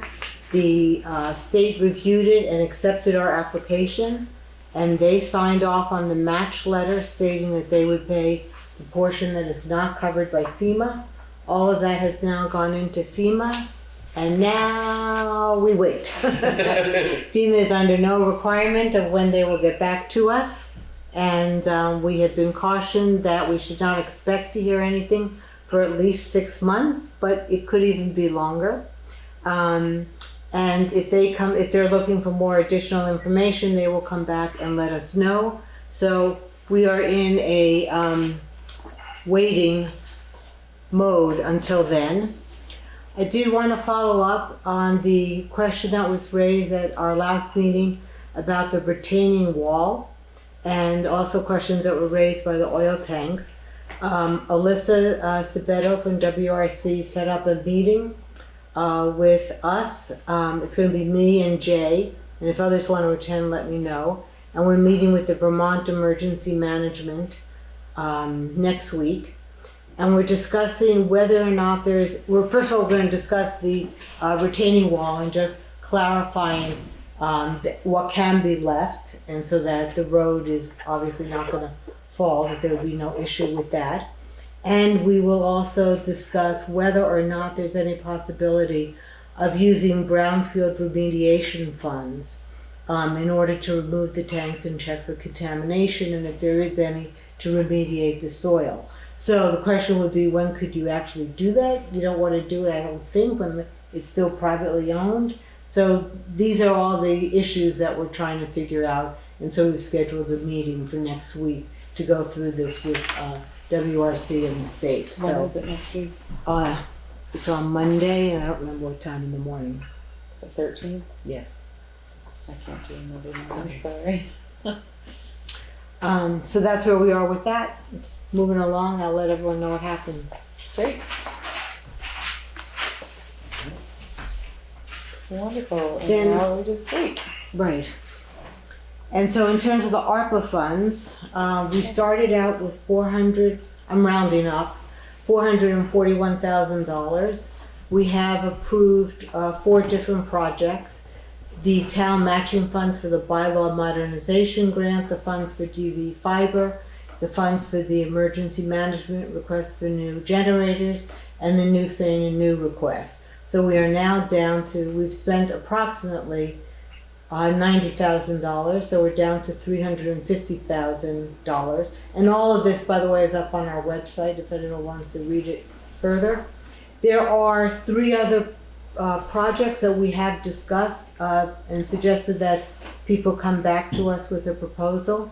The state reviewed it and accepted our application, and they signed off on the match letter stating that they would pay the portion that is not covered by FEMA. All of that has now gone into FEMA, and now we wait. FEMA is under no requirement of when they will get back to us, and we have been cautioned that we should not expect to hear anything for at least 6 months, but it could even be longer. And if they're looking for more additional information, they will come back and let us know. So we are in a waiting mode until then. I did want to follow up on the question that was raised at our last meeting about the retaining wall, and also questions that were raised by the oil tanks. Alyssa Sabeto from WRC set up a meeting with us. It's going to be me and Jay, and if others want to attend, let me know. And we're meeting with the Vermont Emergency Management next week. And we're discussing whether or not first of all, we're going to discuss the retaining wall and just clarifying what can be left, and so that the road is obviously not going to fall, that there will be no issue with that. And we will also discuss whether or not there's any possibility of using brownfield remediation funds in order to remove the tanks and check for contamination, and if there is any, to remediate the soil. So the question would be, when could you actually do that? You don't want to do it, I don't think, when it's still privately owned. So these are all the issues that we're trying to figure out. And so we've scheduled a meeting for next week to go through this with WRC and the state. When So is it next week? it's on Monday, and I don't remember what time in the morning. The 13th? Yes. I can't do Monday morning, sorry. So that's where we are with that. It's moving along. I'll let everyone know what happens. Great. Wonderful. And Then- now we just wait. Right. And so in terms of the ARPA funds, we started out with 400, I'm rounding up, $441,000. We have approved 4 different projects. The town matching funds for the bylaw modernization grant, the funds for DV fiber, the funds for the emergency management request for new generators, and the Newfane and new request. So we are now down to, we've spent approximately $90,000, so we're down to $350,000. And all of this, by the way, is up on our website if anyone wants to read it further. There are 3 other projects that we have discussed and suggested that people come back to us with a proposal.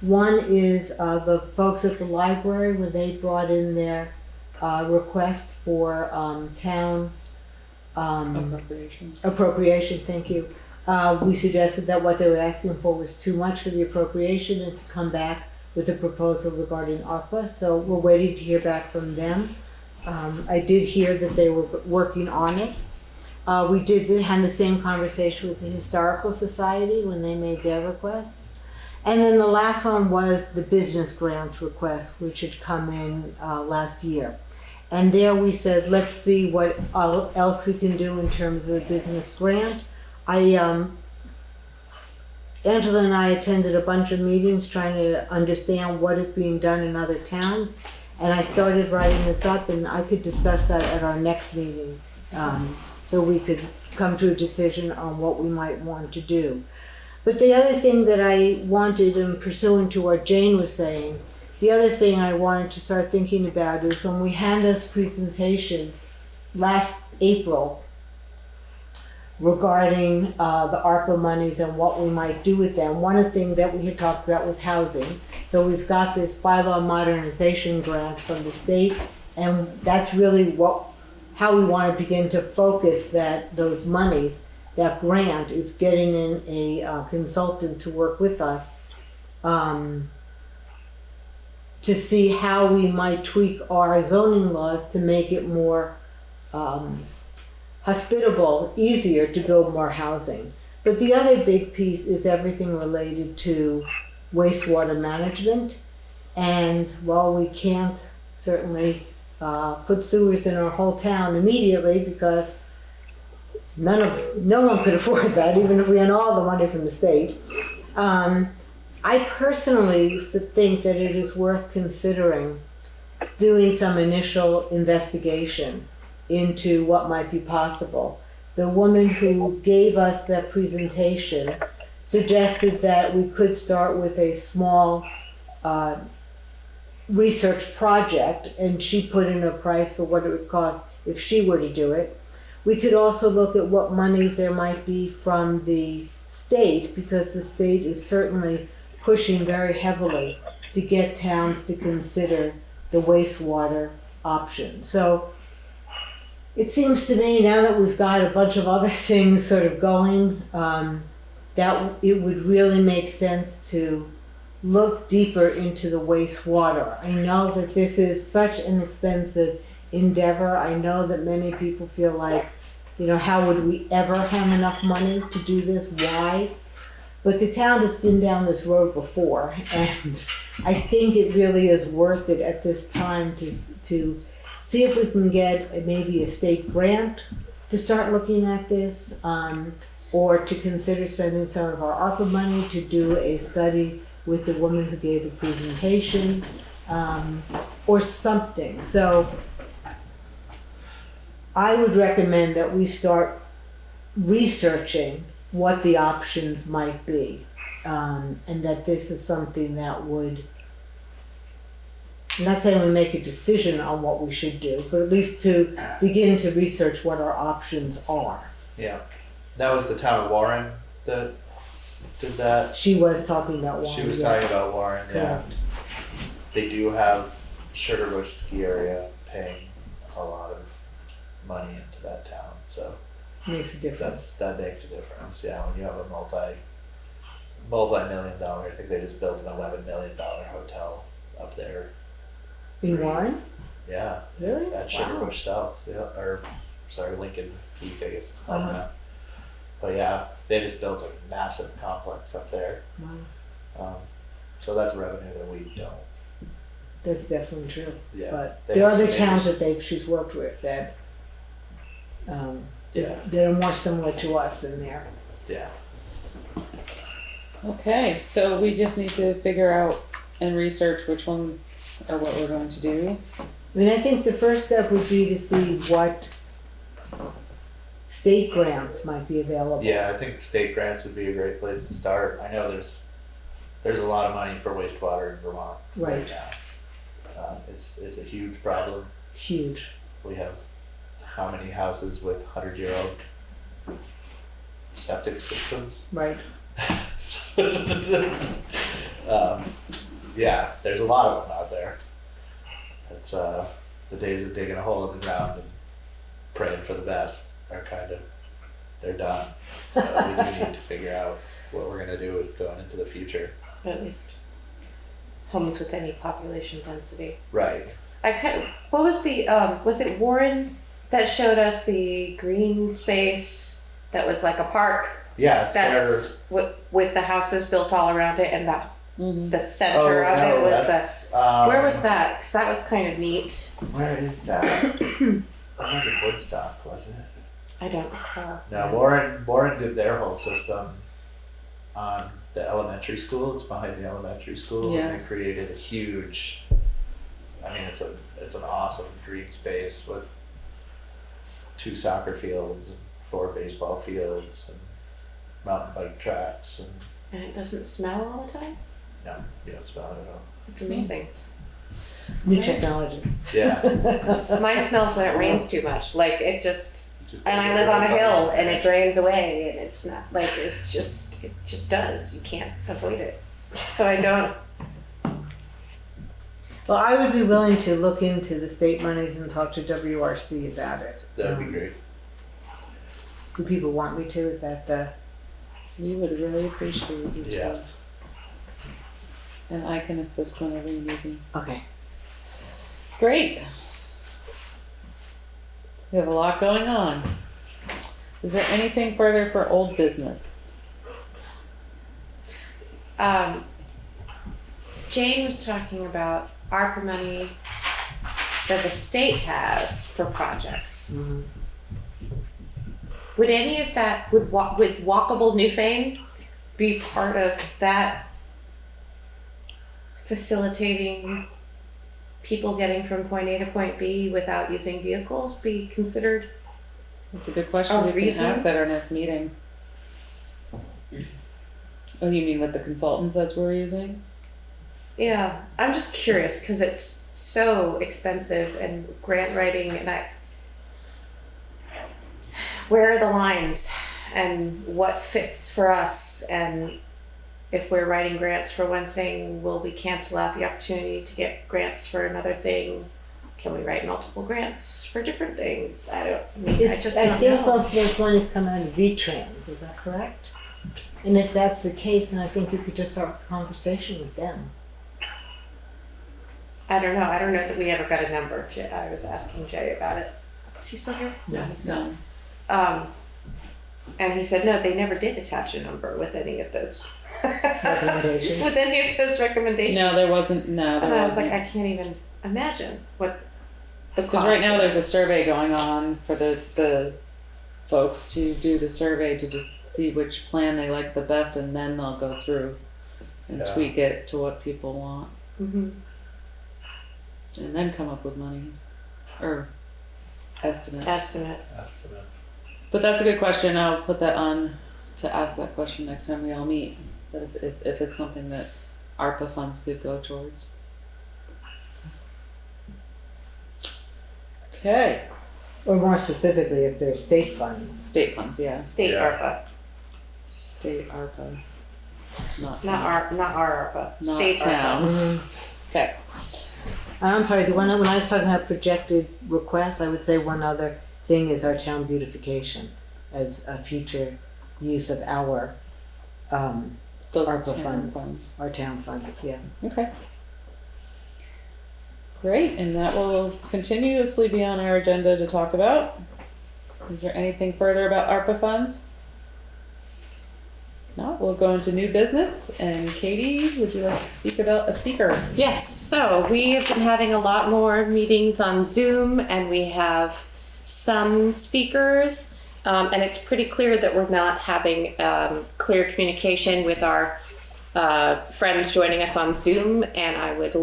One is the folks at the library, where they brought in their request for town appropriation, thank you. We suggested that what they were asking for was too much for the appropriation and to come back with a proposal regarding ARPA. So we're waiting to hear back from them. I did hear that they were working on it. We did have the same conversation with the Historical Society when they made their request. And then the last one was the business grant request, which had come in last year. And there we said, let's see what else we can do in terms of a business grant. Angela and I attended a bunch of meetings trying to understand what is being done in other towns. And I started writing this up, and I could discuss that at our next meeting. So we could come to a decision on what we might want to do. But the other thing that I wanted, and pursuant to what Jane was saying, the other thing I wanted to start thinking about is when we had those presentations last April regarding the ARPA monies and what we might do with them. One of the things that we had talked about was housing. So we've got this bylaw modernization grant from the state, and that's really how we want to begin to focus those monies. That grant is getting in a consultant to work with us to see how we might tweak our zoning laws to make it more hospitable, easier to build more housing. But the other big piece is everything related to wastewater management. And while we can't certainly put sewers in our whole town immediately, because no one could afford that, even if we had all the money from the state, I personally think that it is worth considering doing some initial investigation into what might be possible. The woman who gave us that presentation suggested that we could start with a small research project, and she put in a price for what it would cost if she were to do it. We could also look at what monies there might be from the state, because the state is certainly pushing very heavily to get towns to consider the wastewater option. So it seems to me, now that we've got a bunch of other things sort of going, that it would really make sense to look deeper into the wastewater. I know that this is such an expensive endeavor. I know that many people feel like, how would we ever have enough money to do this? Why? But the town has been down this road before, and I think it really is worth it at this time to see if we can get maybe a state grant to start looking at this, or to consider spending some of our ARPA money to do a study with the woman who gave the presentation, or something. So I would recommend that we start researching what the options might be, and that this is something that would I'm not saying we make a decision on what we should do, but at least to begin to research what our options are. Yeah. That was the town of Warren that did that. She was talking about one. She was yeah. talking about Warren, yeah. Correct. They do have Sugarbush ski area paying a lot of money into that town, so Makes a difference. that makes a difference. Yeah, when you have a multi-million dollar, I think they just built an $11 million hotel up there. In Warren? Yeah, Really? at Sugarbush South, yeah, or sorry, Lincoln Peak, I guess it's called that. But yeah, they just built a massive complex up there. Wow. So that's revenue that we don't. That's definitely true. Yeah. But they there are have other some towns neighbors. that she's worked with that Yeah. that are more similar to us than there. Yeah. Okay, so we just need to figure out and research which one or what we're going to do. I mean, I think the first step would be to see what state grants might be available. Yeah, I think state grants would be a great place to start. I know there's a lot of money for wastewater in Vermont Right. now. It's a huge problem. Huge. We have how many houses with 100-year-old septic systems? Right. Yeah, there's a lot of them out there. It's the days of digging a hole in the ground and praying for the best are they're done. So we do need to figure out what we're gonna do is going into the future. At least homes with any population density. Right. What was the, was it Warren that showed us the green space that was like a park? Yeah, it's That's with the houses built all around it, and Mm-hmm. the center of it was that's, where was that? Because that was kind of neat. Where is that? That was in Woodstock, wasn't it? I don't recall. No, Warren did their whole system on the elementary school. It's behind the elementary school. And Yes. they created a huge, I mean, it's an awesome green space with 2 soccer fields and 4 baseball fields and mountain bike tracks and And it doesn't smell all the time? no, you don't smell it at all. It's amazing. New technology. Yeah. Mine smells when it rains too much. Like it just, Just and I live on a hill and it drains away and it's not, like it just does. You can't avoid it. So I don't. Well, I would be willing to look into the state monies and talk to WRC about it. That would be great. Do people want me to? Is that We would really appreciate you. too. Yes. And I can assist whenever you need me. okay? Great. We have a lot going on. Is there anything further for old business? Jane was talking about ARPA money that the state has for projects. Mhm. Would any of that, would Walkable Newfane be part of that, facilitating people getting from point A to point B without using vehicles be considered? That's a good question. A We can reason? ask at our next meeting. Oh, you mean with the consultants that we're using? Yeah, I'm just curious because it's so expensive and grant writing, and where are the lines and what fits for us, and if we're writing grants for one thing, will we cancel out the opportunity to get grants for another thing? Can we write multiple grants for different things? I just I don't think know. most of those monies come out of V-Trans. Is that correct? And if that's the case, then I think you could just start with a conversation with them. I don't know. I don't know that we ever got a number. I was asking Jay about it. Is he still here? No, he's No. not. And he said, no, they never did attach a number with any of those Recommendations. with any of those recommendations. No, there wasn't. No, there And I was wasn't. like, I can't even imagine what the cost Because right now there's a is. survey going on for the folks to do the survey to just see which plan they like the best, and then they'll go through and Yeah. tweak it to what people want, Mhm. and then come up with monies or estimates. Estimate. Estimate. But that's a good question. I'll put that on to ask that question next time we all meet. But if it's something that ARPA funds could go towards. Okay, Or more specifically, if they're state funds. state funds, yeah, State Yeah. ARPA, state ARPA, not not town. not our ARPA, Not state town. ARPA. Okay, I'm sorry, when I was talking about projected requests, I would say one other thing is our town beautification as a future use of our the ARPA town funds. Our town funds, yeah. Okay. Great, and that will continuously be on our agenda to talk about. Is there anything further about ARPA funds? No, we'll go into new business, and Katie, would you like to speak about a speaker? Yes, so we have been having a lot more meetings on Zoom, and we have some speakers, and it's pretty clear that we're not having clear communication with our friends joining us on Zoom, and I would,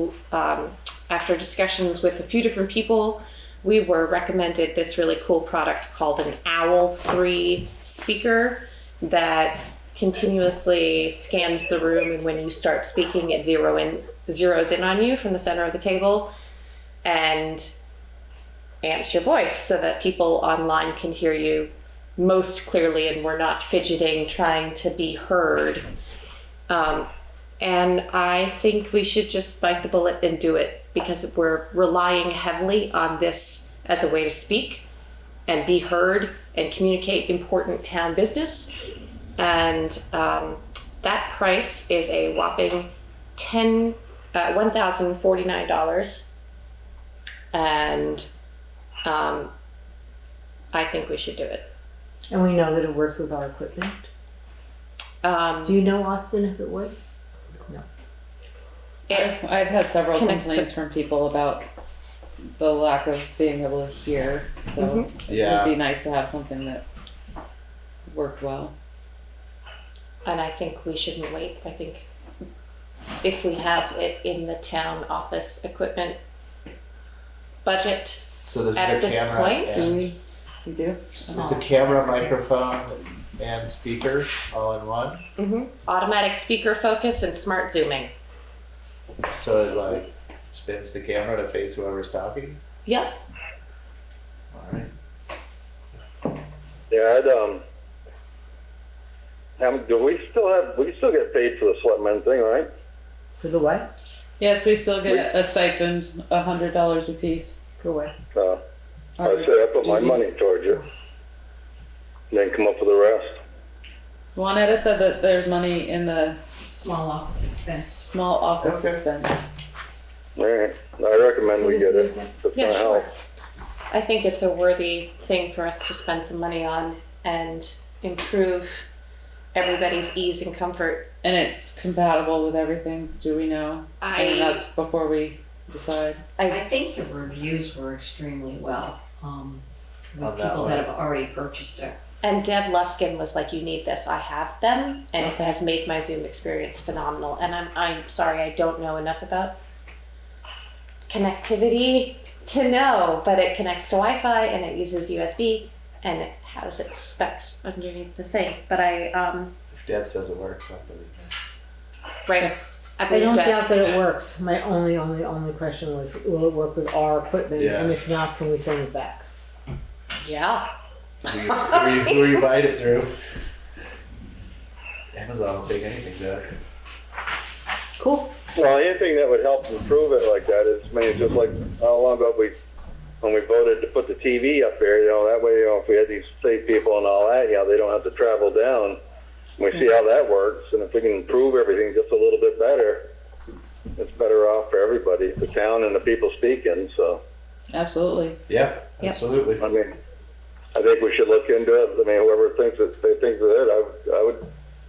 after discussions with a few different people, we were recommended this really cool product called an Owl 3 speaker that continuously scans the room, and when you start speaking, it zeroes in on you from the center of the table and amps your voice so that people online can hear you most clearly, and we're not fidgeting trying to be heard. And I think we should just bite the bullet and do it, because we're relying heavily on this as a way to speak and be heard and communicate important town business. And that price is a whopping $1,049. And I think we should do it. And we know that it works with our equipment. Do you know, Austin, if it would? I've had several Connects complaints from people about the lack of being able to hear, so it Yeah. would be nice to have something that worked well. And I think we shouldn't wait. I think if we have it in the town office equipment budget So this at is a this camera. point, And, You do? it's a camera, microphone, and speaker all in one. automatic speaker focus and smart zooming. So it like spins the camera to face whoever's talking. Yep. All right. Yeah, do we still get paid for the Selectmen thing, right? For the what? Yes, we still get a stipend, $100 a piece. For what? I say I put my money towards you. And then come up with the rest. Juanetta said that there's money in the Small office expense. small office Okay. expense. Alright, I recommend we get it. It's Yeah, gonna sure. help. I think it's a worthy thing for us to spend some money on and improve everybody's ease and comfort. And it's compatible with everything, do we know? And that's before we decide. I think the reviews were extremely well, with On that people one. that have already purchased it. And Deb Luskin was like, "You need this. I have them, and Okay. it has made my Zoom experience phenomenal." And I'm sorry, I don't know enough about connectivity to know, but it connects to Wi-Fi and it uses USB and it has its specs underneath the thing. But If Deb says it works, I'll believe it. right, I believe don't Deb. doubt that it works. My only question was, will it work with our equipment? Yeah. And if not, can we send it back? Yeah. Who you buy it through? Amazon will take anything back. Cool. Well, anything that would help improve it like that is, I mean, it's just like, how long ago when we voted to put the TV up there, that way, if we had these state people and all that, they don't have to travel down. We see how that works, and if we can improve everything just a little bit better, it's better off for everybody, the town and the people speaking, so. Absolutely. Yeah, Yep. absolutely. I mean, I think we should look into it. I mean, whoever thinks that they think of it,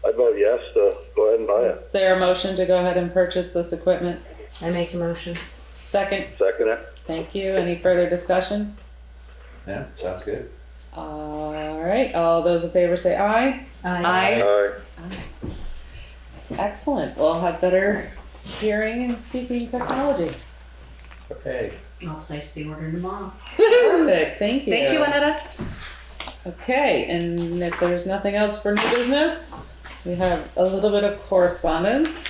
I'd vote yes to go ahead and buy it. Is there a motion to go ahead and purchase this equipment? I make a motion. Second, Second it. thank you. Any further discussion? Yeah, sounds good. All right, all those in favor say aye. Aye. All right. Excellent. We'll have better hearing and speaking technology. Okay. I'll place the order tomorrow. Perfect, thank you. Thank you, Anetta. Okay, and if there's nothing else for new business, we have a little bit of correspondence.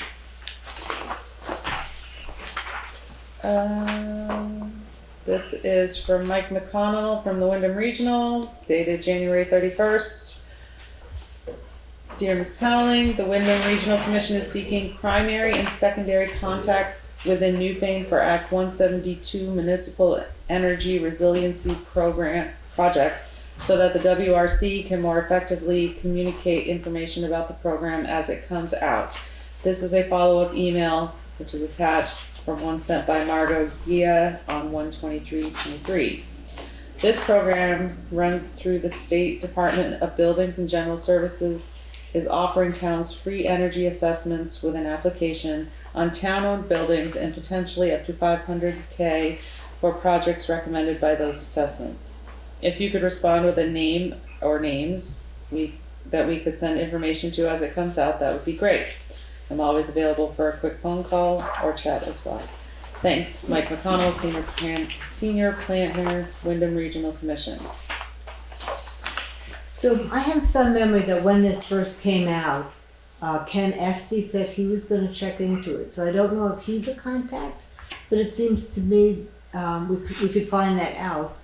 This is from Mike McConnell from the Wyndham Regional, dated January 31st. Dear Ms. Powling, the Wyndham Regional Commission is seeking primary and secondary context within Newfane for Act 172 Municipal Energy Resiliency Project so that the WRC can more effectively communicate information about the program as it comes out. This is a follow-up email, which is attached, from one sent by Margot Gia on 1/23/23. This program runs through the State Department of Buildings and General Services, is offering towns free energy assessments with an application on town-owned buildings and potentially up to $500K for projects recommended by those assessments. If you could respond with a name or names that we could send information to as it comes out, that would be great. I'm always available for a quick phone call or chat as well. Thanks, Mike McConnell, Senior Planner, Wyndham Regional Commission. So I have some memory that when this first came out, Ken Esty said he was gonna check into it. So I don't know if he's a contact, but it seems to me, we could find that out.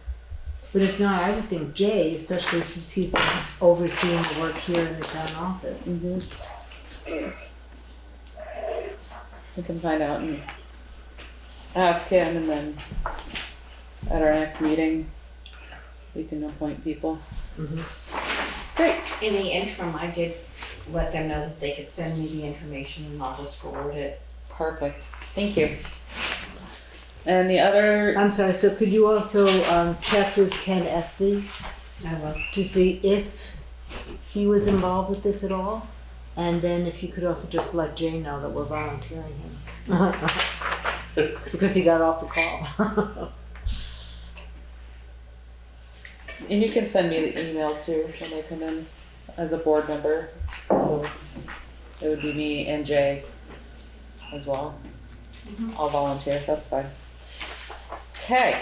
But if not, I would think Jay, especially since he's been overseeing the work here in the town office. Mm-hmm. We can find out and ask him, and then at our next meeting, we can appoint people. Mm-hmm. Great. In the interim, I did let them know that they could send me the information and I'll just forward it. Perfect. Thank you. And the other, I'm sorry, so could you also check with Ken Esty I will. to see if he was involved with this at all? And then if you could also just let Jay know that we're volunteering him. Because he got off the call. and you can send me the emails too when they come in as a board member. So it would be me and Jay as well. I'll volunteer, that's fine. Okay.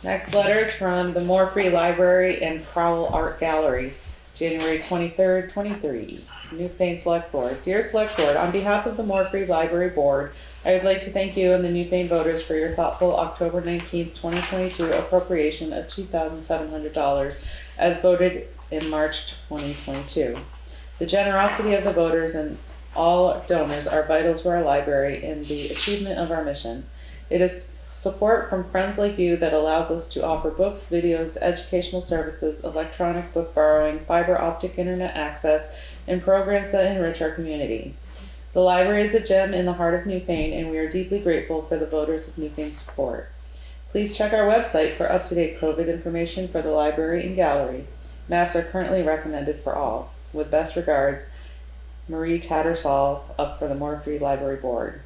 Next letter is from the More Free Library and Crowell Art Gallery, January 23rd, 23. Newfane Select Board. Dear Select Board, on behalf of the More Free Library Board, I would like to thank you and the Newfane voters for your thoughtful October 19th, 2022 appropriation of $2,700 as voted in March 2022. The generosity of the voters and all donors are vital to our library in the achievement of our mission. It is support from friends like you that allows us to offer books, videos, educational services, electronic book borrowing, fiber optic internet access, and programs that enrich our community. The library is a gem in the heart of Newfane, and we are deeply grateful for the voters of Newfane's support. Please check our website for up-to-date COVID information for the library and gallery. Masks are currently recommended for all. With best regards, Marie Tattersall up for the More Free Library Board.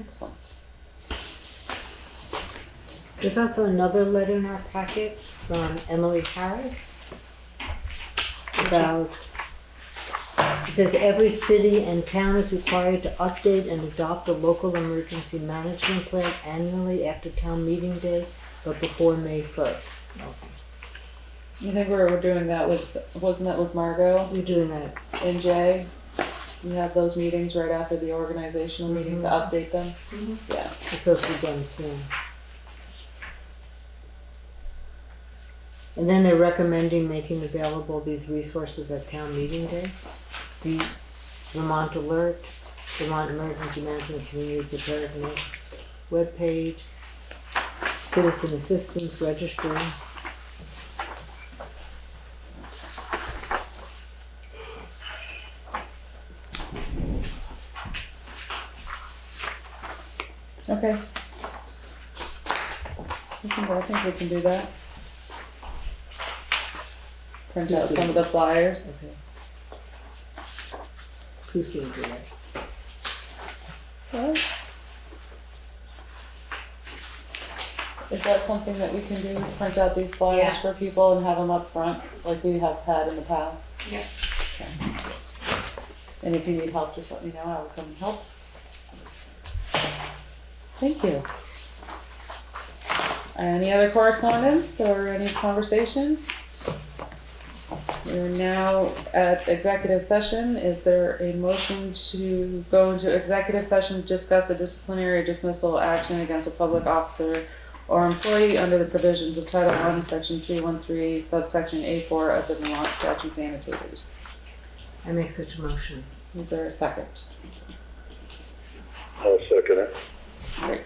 Excellent. There's also another letter in our packet from Emily Harris about, it says every city and town is required to update and adopt the local emergency management plan annually after town meeting day, but before May 1st. I think we're doing that with, wasn't that with Margot We're doing that. and Jay? We have those meetings right after the organizational meeting to update them. Yeah. It's supposed to be done soon. And then they're recommending making available these resources at town meeting day. The Vermont Alert, Vermont Emergency Management Community Preparedness webpage, Citizen Assistance Registry. Okay. I think we can do that. Print out some of the flyers. Okay. Who's gonna do that? Well, is that something that we can do, is print out these flyers Yeah. for people and have them up front, like we have had in the past? Yes. Okay. And if you need help, just let me know, I will come and help. Thank you. Any other correspondence or any conversation? We are now at executive session. Is there a motion to go into executive session to discuss a disciplinary dismissal action against a public officer or employee under the provisions of Title I, Section 313, subsection A4 of the Vermont statutes annotated? I make such a motion. Is there a second? I'll second it. Great.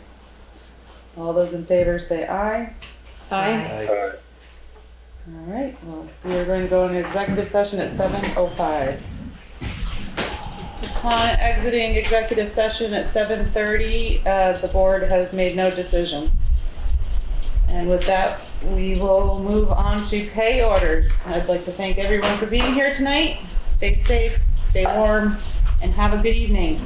All those in favor say aye. Aye. All right. All right, well, we are going to go into executive session at 7:05. Upon exiting executive session at 7:30, the board has made no decision. And with that, we will move on to pay orders. I'd like to thank everyone for being here tonight. Stay safe, stay warm, and have a good evening.